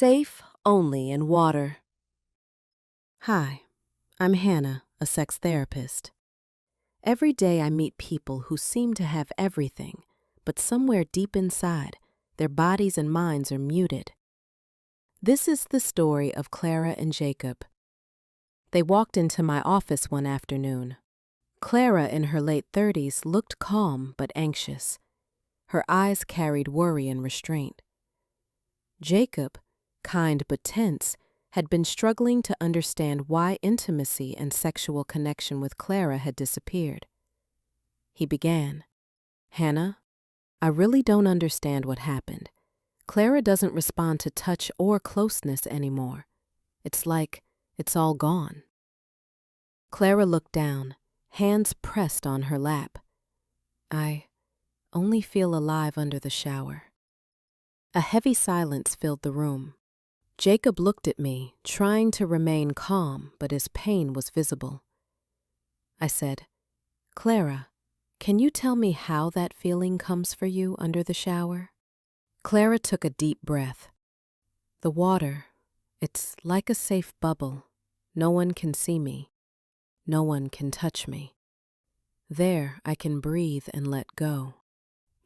Safe only in water. Hi, I'm Hanna, a sex therapist. Every day I meet people who seem to have everything, but somewhere deep inside, their bodies and minds are muted. This is the story of Clara and Jacob. They walked into my office one afternoon. Clara, in her late 30s, looked calm but anxious. Her eyes carried worry and restraint. Jacob, kind but tense, had been struggling to understand why intimacy and sexual connection with Clara had disappeared. He began, "Hanna, I really don't understand what happened. Clara doesn't respond to touch or closeness anymore. It's like it's all gone." Clara looked down, hands pressed on her lap. "I only feel alive under the shower." A heavy silence filled the room. Jacob looked at me, trying to remain calm, but his pain was visible. I said, "Clara, can you tell me how that feeling comes for you under the shower?" Clara took a deep breath. "The water, it's like a safe bubble. No one can see me. No one can touch me. There I can breathe and let go."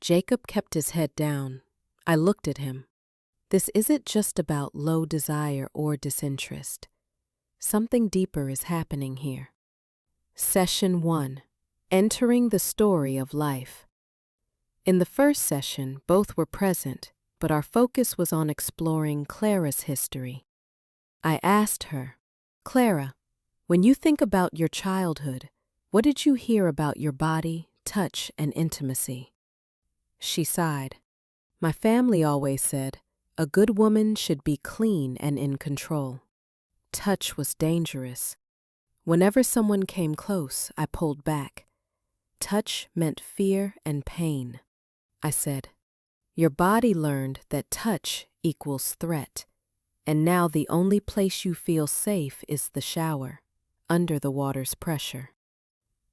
Jacob kept his head down. I looked at him. This isn't just about low desire or disinterest. Something deeper is happening here. Session 1. Entering the story of life. In the first session, both were present, but our focus was on exploring Clara's history. I asked her, "Clara, when you think about your childhood, what did you hear about your body, touch, and intimacy?" She sighed. "My family always said, a good woman should be clean and in control. Touch was dangerous. Whenever someone came close, I pulled back. Touch meant fear and pain." I said, "Your body learned that touch equals threat, and now the only place you feel safe is the shower, under the water's pressure."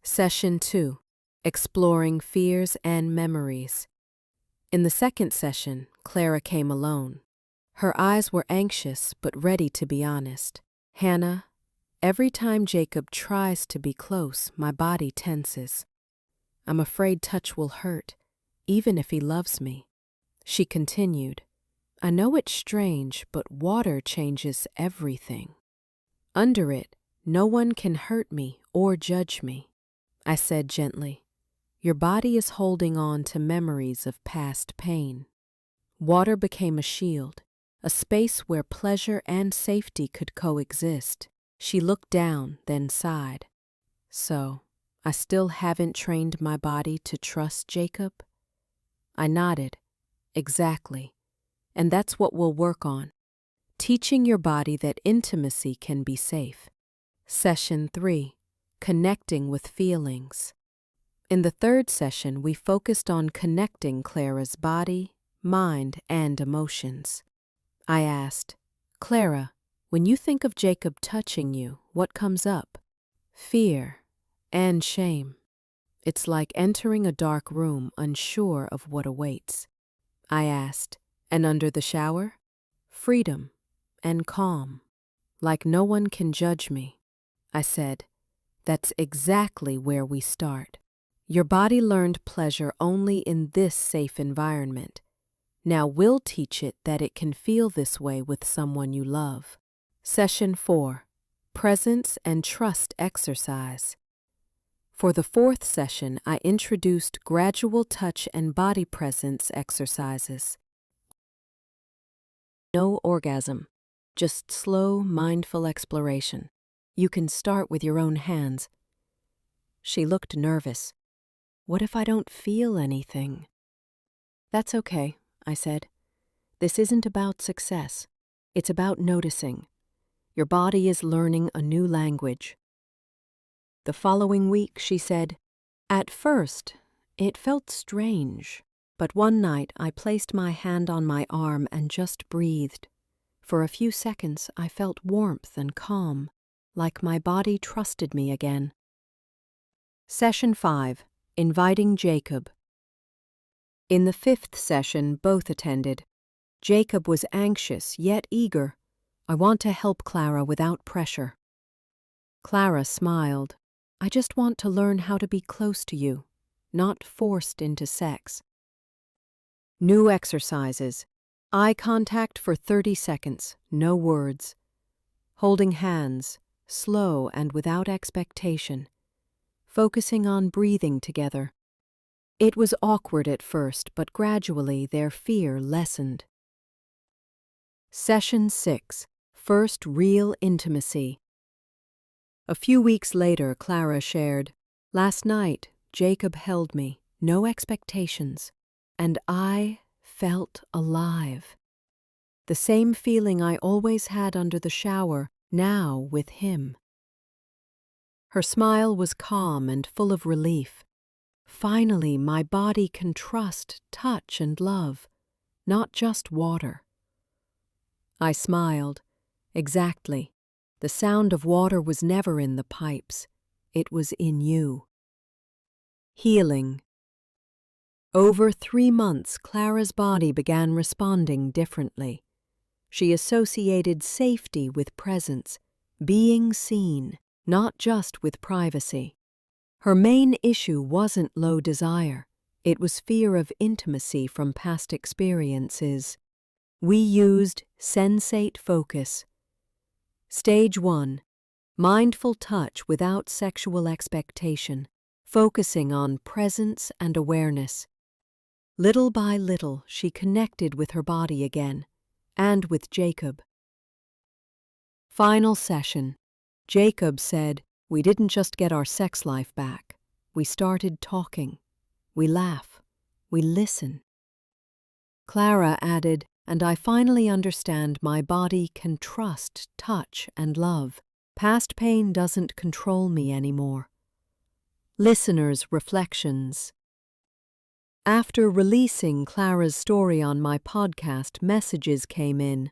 Session 2. Exploring fears and memories. In the second session, Clara came alone. Her eyes were anxious but ready to be honest. "Hanna, every time Jacob tries to be close, my body tenses. I'm afraid touch will hurt, even if he loves me." She continued, "I know it's strange, but water changes everything. Under it, no one can hurt me or judge me." I said gently, "Your body is holding on to memories of past pain." Water became a shield, a space where pleasure and safety could coexist. She looked down, then sighed. "So, I still haven't trained my body to trust Jacob?" I nodded. "Exactly. And that's what we'll work on. Teaching your body that intimacy can be safe." Session 3. Connecting with feelings. In the third session, we focused on connecting Clara's body, mind, and emotions. I asked, "Clara, when you think of Jacob touching you, what comes up?" "Fear and shame. It's like entering a dark room unsure of what awaits." I asked, "And under the shower?" "Freedom and calm, like no one can judge me." I said, "That's exactly where we start. Your body learned pleasure only in this safe environment. Now we'll teach it that it can feel this way with someone you love." Session 4. Presence and trust exercise. For the fourth session, I introduced gradual touch and body presence exercises. No orgasm, just slow, mindful exploration. You can start with your own hands. She looked nervous. "What if I don't feel anything?" "That's okay," I said. "This isn't about success. It's about noticing. Your body is learning a new language." The following week, she said, "At first, it felt strange, but one night I placed my hand on my arm and just breathed. For a few seconds, I felt warmth and calm, like my body trusted me again." Session 5. Inviting Jacob. In the fifth session, both attended. Jacob was anxious yet eager. I want to help Clara without pressure. Clara smiled. I just want to learn how to be close to you, not forced into sex. New exercises. Eye contact for 30 seconds, no words. Holding hands, slow and without expectation. Focusing on breathing together. It was awkward at first, but gradually their fear lessened. Session 6. First real intimacy. A few weeks later, Clara shared, "Last night, Jacob held me, no expectations, and I felt alive. The same feeling I always had under the shower, now with him." Her smile was calm and full of relief. Finally, my body can trust touch and love, not just water. I smiled. Exactly. The sound of water was never in the pipes. It was in you. Healing. Over 3 months, Clara's body began responding differently. She associated safety with presence, being seen, not just with privacy. Her main issue wasn't low desire. It was fear of intimacy from past experiences. We used sensate focus. Stage 1. Mindful touch without sexual expectation, focusing on presence and awareness. Little by little, she connected with her body again, and with Jacob. Final session. Jacob said, "We didn't just get our sex life back. We started talking. We laugh. We listen." Clara added, "And I finally understand my body can trust touch and love. Past pain doesn't control me anymore." Listeners' reflections. After releasing Clara's story on my podcast, messages came in.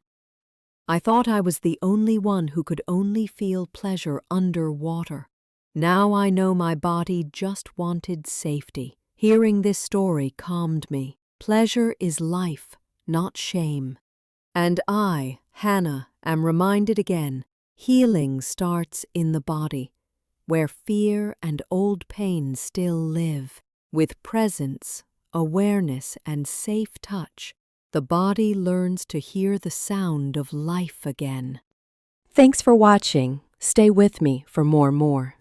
I thought I was the only one who could only feel pleasure underwater. Now I know my body just wanted safety. Hearing this story calmed me. Pleasure is life, not shame. And I, Hanna, am reminded again, healing starts in the body, where fear and old pain still live. With presence, awareness, and safe touch, the body learns to hear the sound of life again. Thanks for watching. Stay with me for more.